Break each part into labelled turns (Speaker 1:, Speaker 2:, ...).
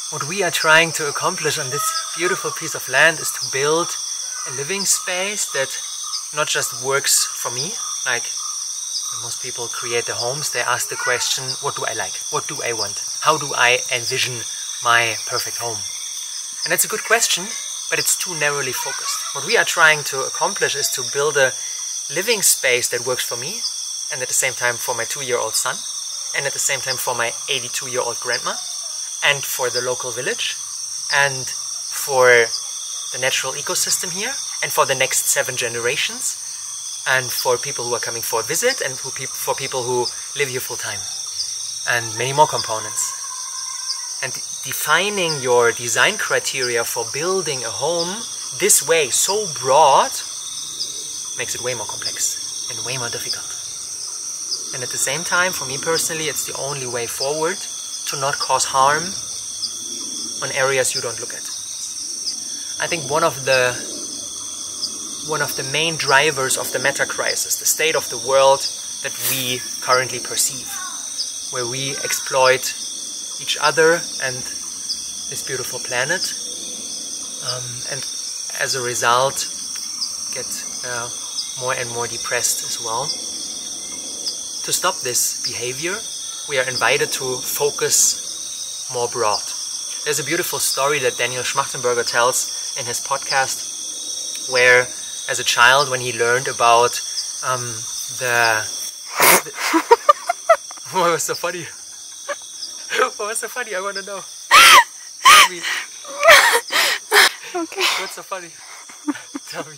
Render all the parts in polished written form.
Speaker 1: What we are trying to accomplish on this beautiful piece of land is to build a living space that not just works for me, like when most people create their homes, they ask the question, what do I like? What do I want? How do I envision my perfect home? And it's a good question, but it's too narrowly focused. What we are trying to accomplish is to build a living space that works for me, and at the same time for my 2-year-old son, and at the same time for my 82-year-old grandma, and for the local village, and for the natural ecosystem here, and for the next 7 generations, and for people who are coming for a visit, and for people who live here full time, and many more components. And defining your design criteria for building a home this way, so broad, makes it way more complex and way more difficult. And at the same time, for me personally, it's the only way forward to not cause harm on areas you don't look at. I think one of the main drivers of the meta crisis, the state of the world that we currently perceive, where we exploit each other and this beautiful planet, and as a result get more and more depressed as well. To stop this behavior, we are invited to focus more broad. There's a beautiful story that Daniel Schmachtenberger tells in his podcast, where as a child, when he learned about what was so funny? What was so funny? I want to know. Tell me.
Speaker 2: Okay.
Speaker 1: What's so funny? Tell me.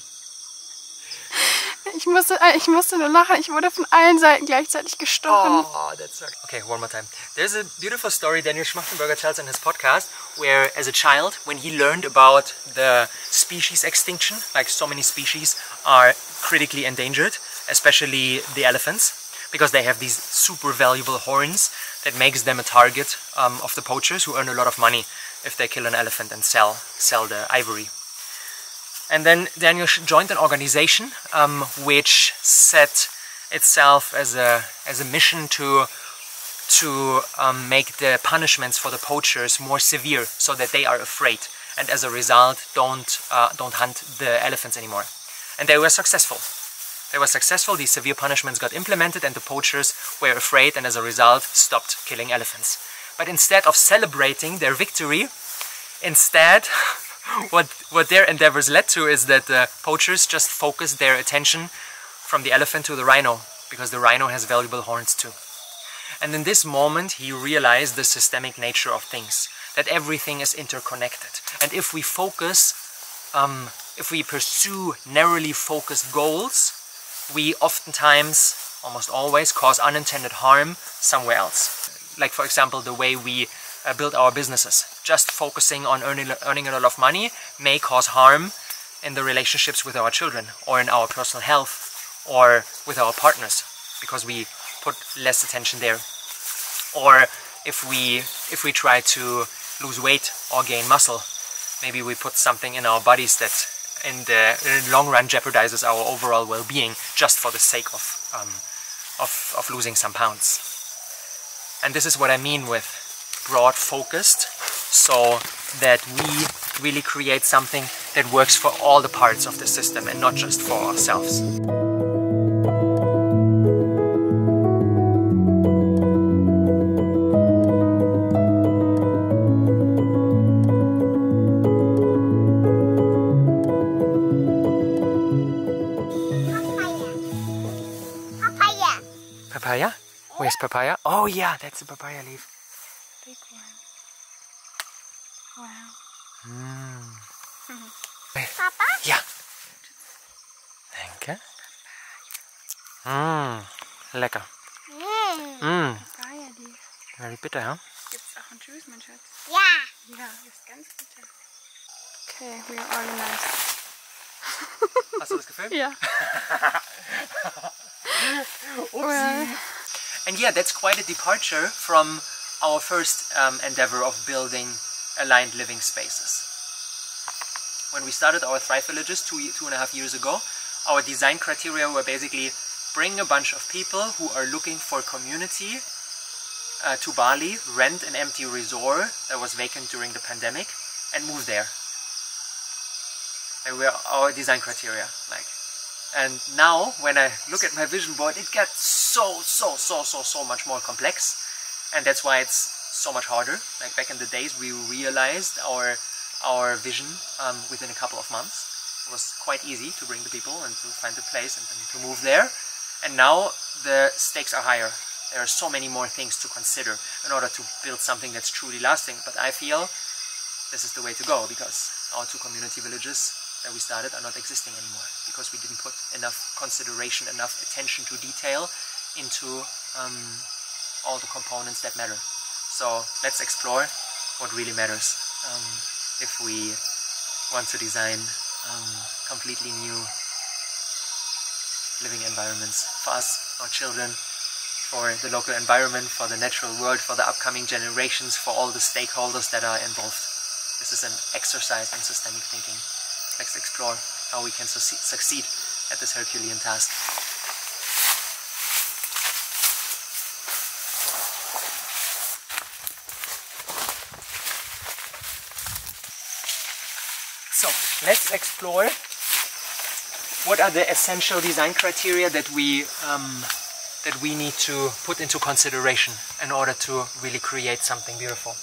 Speaker 2: Ich musste nur lachen, ich wurde von allen Seiten gleichzeitig gestochen.
Speaker 1: Oh, that sucks. Okay, one more time. There's a beautiful story Daniel Schmachtenberger tells in his podcast, where as a child, when he learned about the species extinction, like so many species are critically endangered, especially the elephants, because they have these super valuable horns that makes them a target of the poachers who earn a lot of money if they kill an elephant and sell the ivory. And then Daniel joined an organization which set itself as a mission to make the punishments for the poachers more severe, so that they are afraid, and as a result don't hunt the elephants anymore. And they were successful. These severe punishments got implemented, and the poachers were afraid, and as a result stopped killing elephants. But instead of celebrating their victory, what their endeavors led to is that the poachers just focused their attention from the elephant to the rhino, because the rhino has valuable horns too. And in this moment he realized the systemic nature of things, that everything is interconnected. And if we focus, if we pursue narrowly focused goals, we oftentimes, almost always, cause unintended harm somewhere else. Like for example the way we build our businesses. Just focusing on earning a lot of money may cause harm in the relationships with our children, or in our personal health, or with our partners, because we put less attention there. Or if we try to lose weight or gain muscle, maybe we put something in our bodies that in the long run jeopardizes our overall well-being, just for the sake of losing some pounds. And this is what I mean with broad focused, so that we really create something that works for all the parts of the system and not just for ourselves. Papaya? Where's papaya? Oh yeah, that's a papaya leaf.
Speaker 2: Big one. Wow.
Speaker 1: Papa? Ja. Danke. Lecker.
Speaker 2: Papaya leaf.
Speaker 1: Very bitter, ja?
Speaker 2: Gibt's auch einen Juice, mein Schatz?
Speaker 3: Ja.
Speaker 2: Ja, ist ganz bitter. Okay, we are organized.
Speaker 1: Hast du das gefilmt?
Speaker 2: Ja.
Speaker 1: Well. And yeah, that's quite a departure from our first endeavor of building aligned living spaces. When we started our Thrive Villages 2.5 years ago, our design criteria were basically bring a bunch of people who are looking for community to Bali, rent an empty resort that was vacant during the pandemic, and move there. They were our design criteria. And now, when I look at my vision board, it gets so much more complex, and that's why it's so much harder. Like back in the days, we realized our vision within a couple of months. It was quite easy to bring the people and to find the place and then to move there. And now the stakes are higher. There are so many more things to consider in order to build something that's truly lasting. But I feel this is the way to go, because our 2 community villages that we started are not existing anymore, because we didn't put enough consideration, enough attention to detail into all the components that matter. So let's explore what really matters if we want to design completely new living environments for us, our children, for the local environment, for the natural world, for the upcoming generations, for all the stakeholders that are involved. This is an exercise in systemic thinking. Let's explore how we can succeed at this Herculean task. So let's explore what are the essential design criteria that we need to put into consideration in order to really create something beautiful.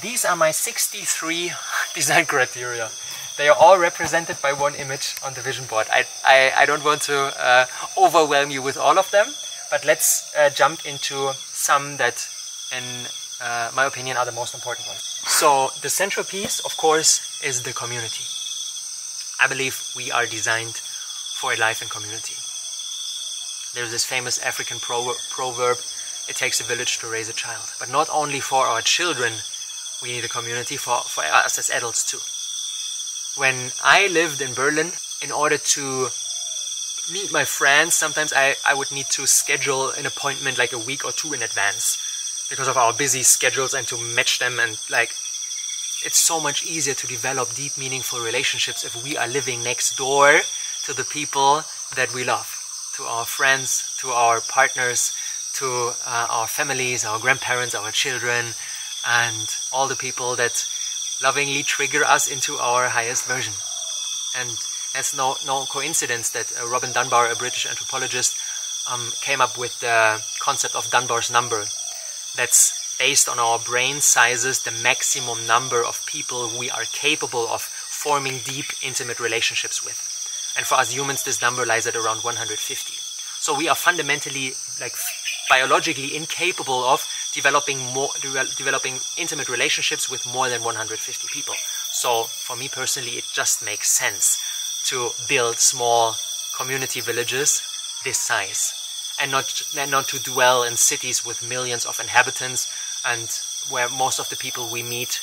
Speaker 1: These are my 63 design criteria. They are all represented by one image on the vision board. I don't want to overwhelm you with all of them, but let's jump into some that, in my opinion, are the most important ones. So the central piece, of course, is the community. I believe we are designed for a life in community. There's this famous African proverb, it takes a village to raise a child. But not only for our children, we need a community, for us as adults too. When I lived in Berlin, in order to meet my friends, sometimes I would need to schedule an appointment like a week or 2 in advance because of our busy schedules, and to match them, and it's so much easier to develop deep, meaningful relationships if we are living next door to the people that we love, to our friends, to our partners, to our families, our grandparents, our children, and all the people that lovingly trigger us into our highest version. And it's no coincidence that Robin Dunbar, a British anthropologist, came up with the concept of Dunbar's number. That's based on our brain sizes, the maximum number of people we are capable of forming deep, intimate relationships with. And for us humans, this number lies at around 150. So we are fundamentally, biologically incapable of developing intimate relationships with more than 150 people. So for me personally, it just makes sense to build small community villages this size, and not to dwell in cities with millions of inhabitants and where most of the people we meet,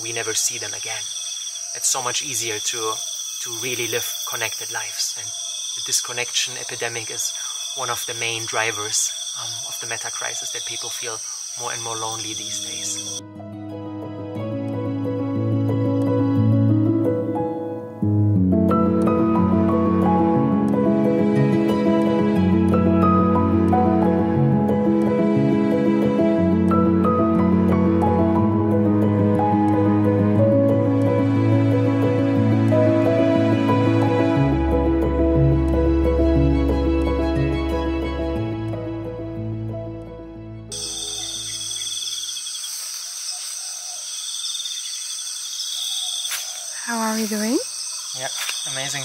Speaker 1: we never see them again. It's so much easier to really live connected lives, and the disconnection epidemic is one of the main drivers of the meta crisis, that people feel more and more lonely these days.
Speaker 2: How are we doing?
Speaker 1: Yeah, amazing.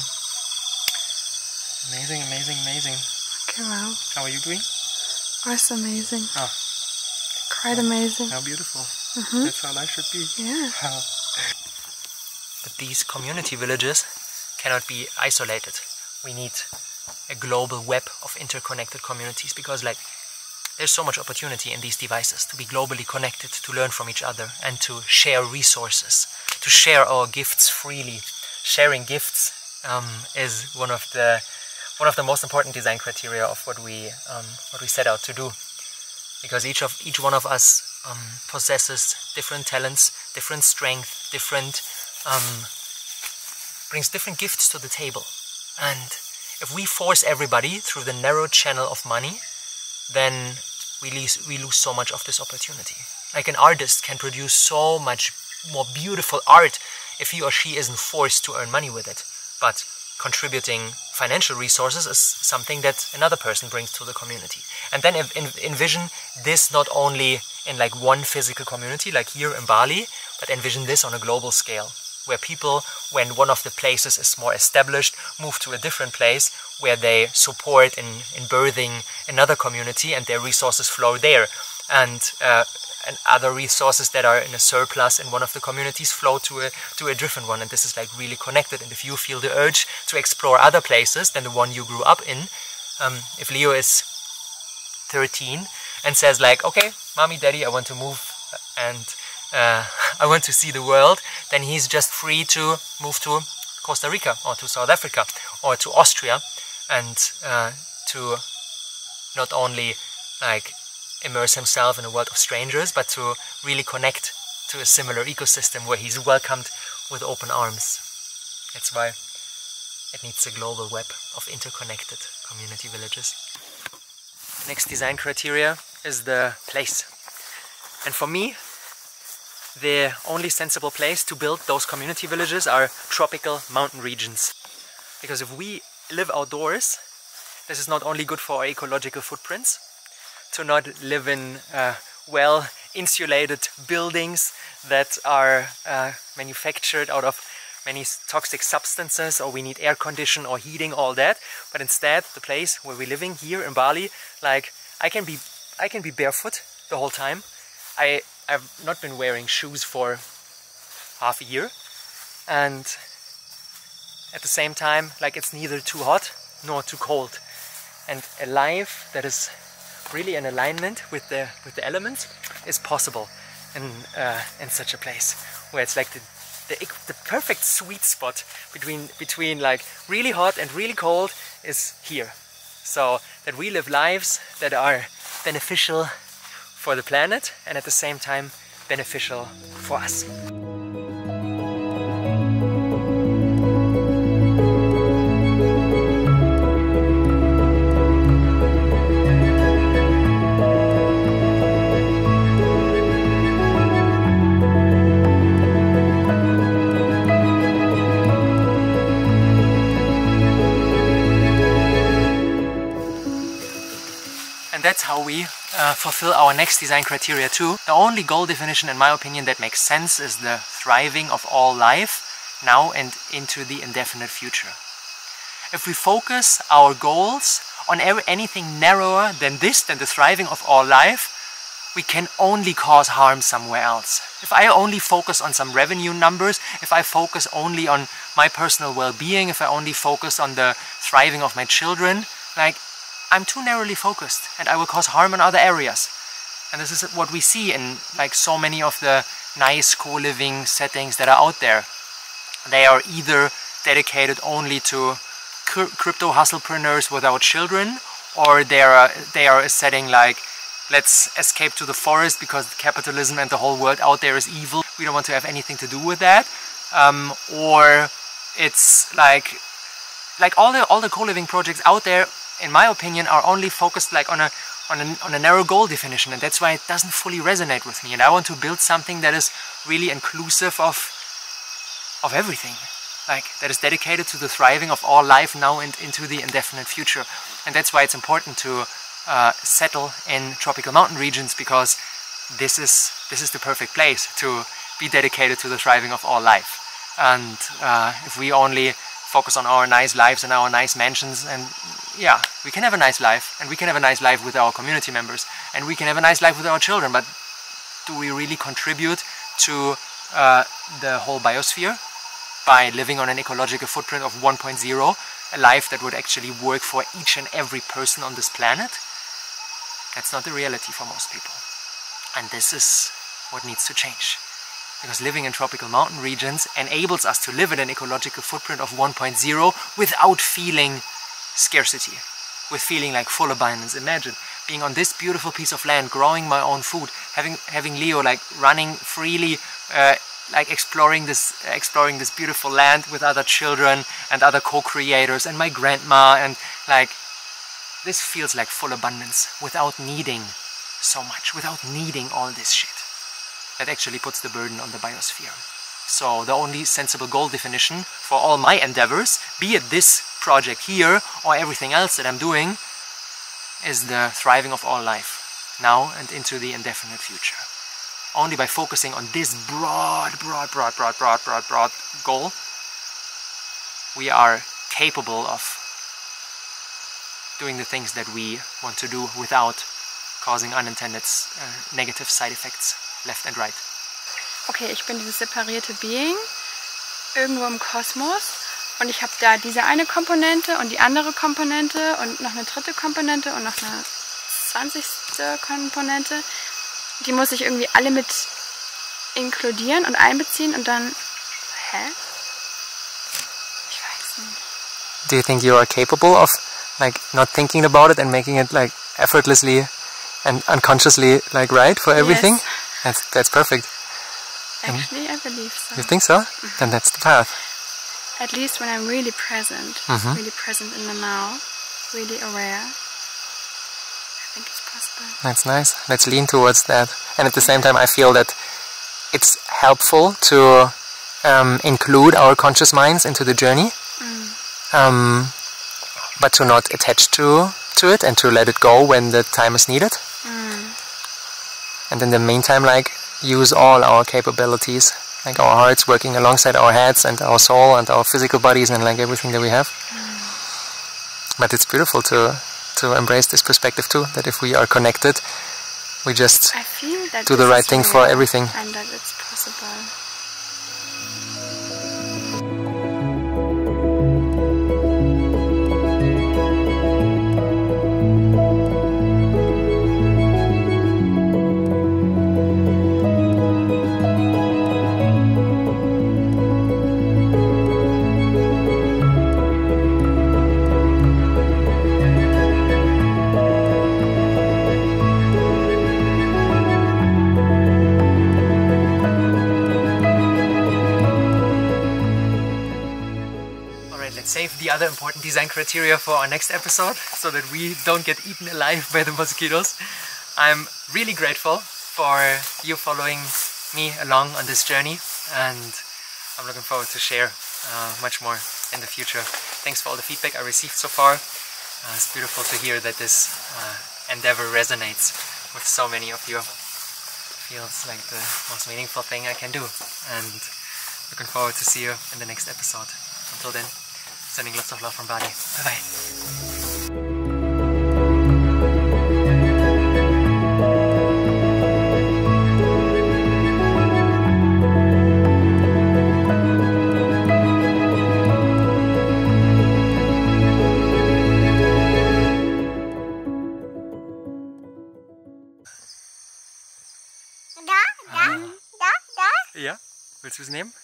Speaker 1: Amazing.
Speaker 2: Okay, wow.
Speaker 1: How are you doing?
Speaker 2: Also amazing.
Speaker 1: Oh.
Speaker 2: Quite amazing.
Speaker 1: How beautiful.
Speaker 2: Mm-hmm.
Speaker 1: That's how life should be.
Speaker 2: Yeah.
Speaker 1: But these community villages cannot be isolated. We need a global web of interconnected communities, because there's so much opportunity in these devices to be globally connected, to learn from each other, and to share resources, to share our gifts freely. Sharing gifts is one of the most important design criteria of what we set out to do, because each one of us possesses different talents, different strength, brings different gifts to the table. And if we force everybody through the narrow channel of money, then we lose so much of this opportunity. Like an artist can produce so much more beautiful art if he or she isn't forced to earn money with it. But contributing financial resources is something that another person brings to the community. And then envision this not only in like one physical community, like here in Bali, but envision this on a global scale, where people, when one of the places is more established, move to a different place where they support in birthing another community, and their resources flow there. And other resources that are in a surplus in one of the communities flow to a different one, and this is like really connected. And if you feel the urge to explore other places than the one you grew up in, if Leo is 13 and says like, okay, mommy, daddy, I want to move and I want to see the world, then he's just free to move to Costa Rica or to South Africa or to Austria, and to not only like immerse himself in a world of strangers, but to really connect to a similar ecosystem where he's welcomed with open arms. That's why it needs a global web of interconnected community villages. Next design criteria is the place. And for me, the only sensible place to build those community villages are tropical mountain regions. Because if we live outdoors, this is not only good for our ecological footprints, to not live in well insulated buildings that are manufactured out of many toxic substances, or we need air condition or heating, all that. But instead, the place where we're living here in Bali, like I can be barefoot the whole time. I've not been wearing shoes for half a year, and at the same time, like it's neither too hot nor too cold, and a life that is really in alignment with the elements is possible in such a place, where it's like the perfect sweet spot between like really hot and really cold is here, so that we live lives that are beneficial for the planet and at the same time beneficial for us. That's how we fulfill our next design criteria too. The only goal definition, in my opinion, that makes sense is the thriving of all life now and into the indefinite future. If we focus our goals on anything narrower than this, than the thriving of all life, we can only cause harm somewhere else. If I only focus on some revenue numbers, if I focus only on my personal well-being, if I only focus on the thriving of my children, like, I'm too narrowly focused and I will cause harm in other areas. And this is what we see in like so many of the nice co-living settings that are out there. They are either dedicated only to crypto hustlepreneurs without children, or they are a setting like, let's escape to the forest because capitalism and the whole world out there is evil. We don't want to have anything to do with that. Or it's like all the co-living projects out there, in my opinion, are only focused like on a narrow goal definition, and that's why it doesn't fully resonate with me. And I want to build something that is really inclusive of everything, like that is dedicated to the thriving of all life now and into the indefinite future. And that's why it's important to settle in tropical mountain regions, because this is the perfect place to be dedicated to the thriving of all life. And if we only focus on our nice lives and our nice mansions, and yeah, we can have a nice life, and we can have a nice life with our community members, and we can have a nice life with our children, but do we really contribute to the whole biosphere by living on an ecological footprint of 1.0, a life that would actually work for each and every person on this planet? That's not the reality for most people, and this is what needs to change. Because living in tropical mountain regions enables us to live in an ecological footprint of 1.0 without feeling scarcity, with feeling like full abundance. Imagine being on this beautiful piece of land, growing my own food, having Leo like running freely, like exploring this beautiful land with other children and other co-creators and my grandma, and like this feels like full abundance without needing so much without needing all this shit. That actually puts the burden on the biosphere. So the only sensible goal definition for all my endeavors, be it this project here or everything else that I'm doing, is the thriving of all life, now and into the indefinite future. Only by focusing on this broad goal, we are capable of doing the things that we want to do without causing unintended negative side effects left and right.
Speaker 2: Okay, ich bin dieses separierte Being irgendwo im Kosmos und ich habe da diese eine Komponente und die andere Komponente und noch eine dritte Komponente und noch eine 20. Komponente. Die muss ich irgendwie alle mit inkludieren und einbeziehen und dann... Hä? Ich weiß nicht.
Speaker 1: Do you think you are capable of like not thinking about it and making it like effortlessly and unconsciously like right for everything?
Speaker 2: Yes.
Speaker 1: That's perfect.
Speaker 2: Actually, I believe so.
Speaker 1: You think so? Then that's the path.
Speaker 2: At least when I'm really present, really present in the now, really aware, I think it's possible.
Speaker 1: That's nice. Let's lean towards that. And at the same time, I feel that it's helpful to include our conscious minds into the journey, but to not attach to it and to let it go when the time is needed. And in the meantime, like, use all our capabilities, like our hearts working alongside our heads and our soul and our physical bodies and like everything that we have. But it's beautiful to embrace this perspective too, that if we are connected, we just do the right thing for everything.
Speaker 2: And that it's possible.
Speaker 1: Save the other important design criteria for our next episode so that we don't get eaten alive by the mosquitoes. I'm really grateful for you following me along on this journey, and I'm looking forward to share much more in the future. Thanks for all the feedback I received so far. It's beautiful to hear that this endeavor resonates with so many of you. Feels like the most meaningful thing I can do, and looking forward to see you in the next episode. Until then, sending lots of love from Bali. Bye-bye. Ja? Willst du es nehmen?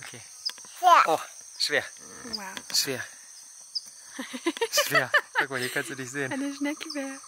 Speaker 1: Okay. Oh, schwer.
Speaker 2: Wow.
Speaker 1: Schwer. Schwer. Guck mal, hier kannst du dich sehen.
Speaker 2: Eine Schnecke wäre.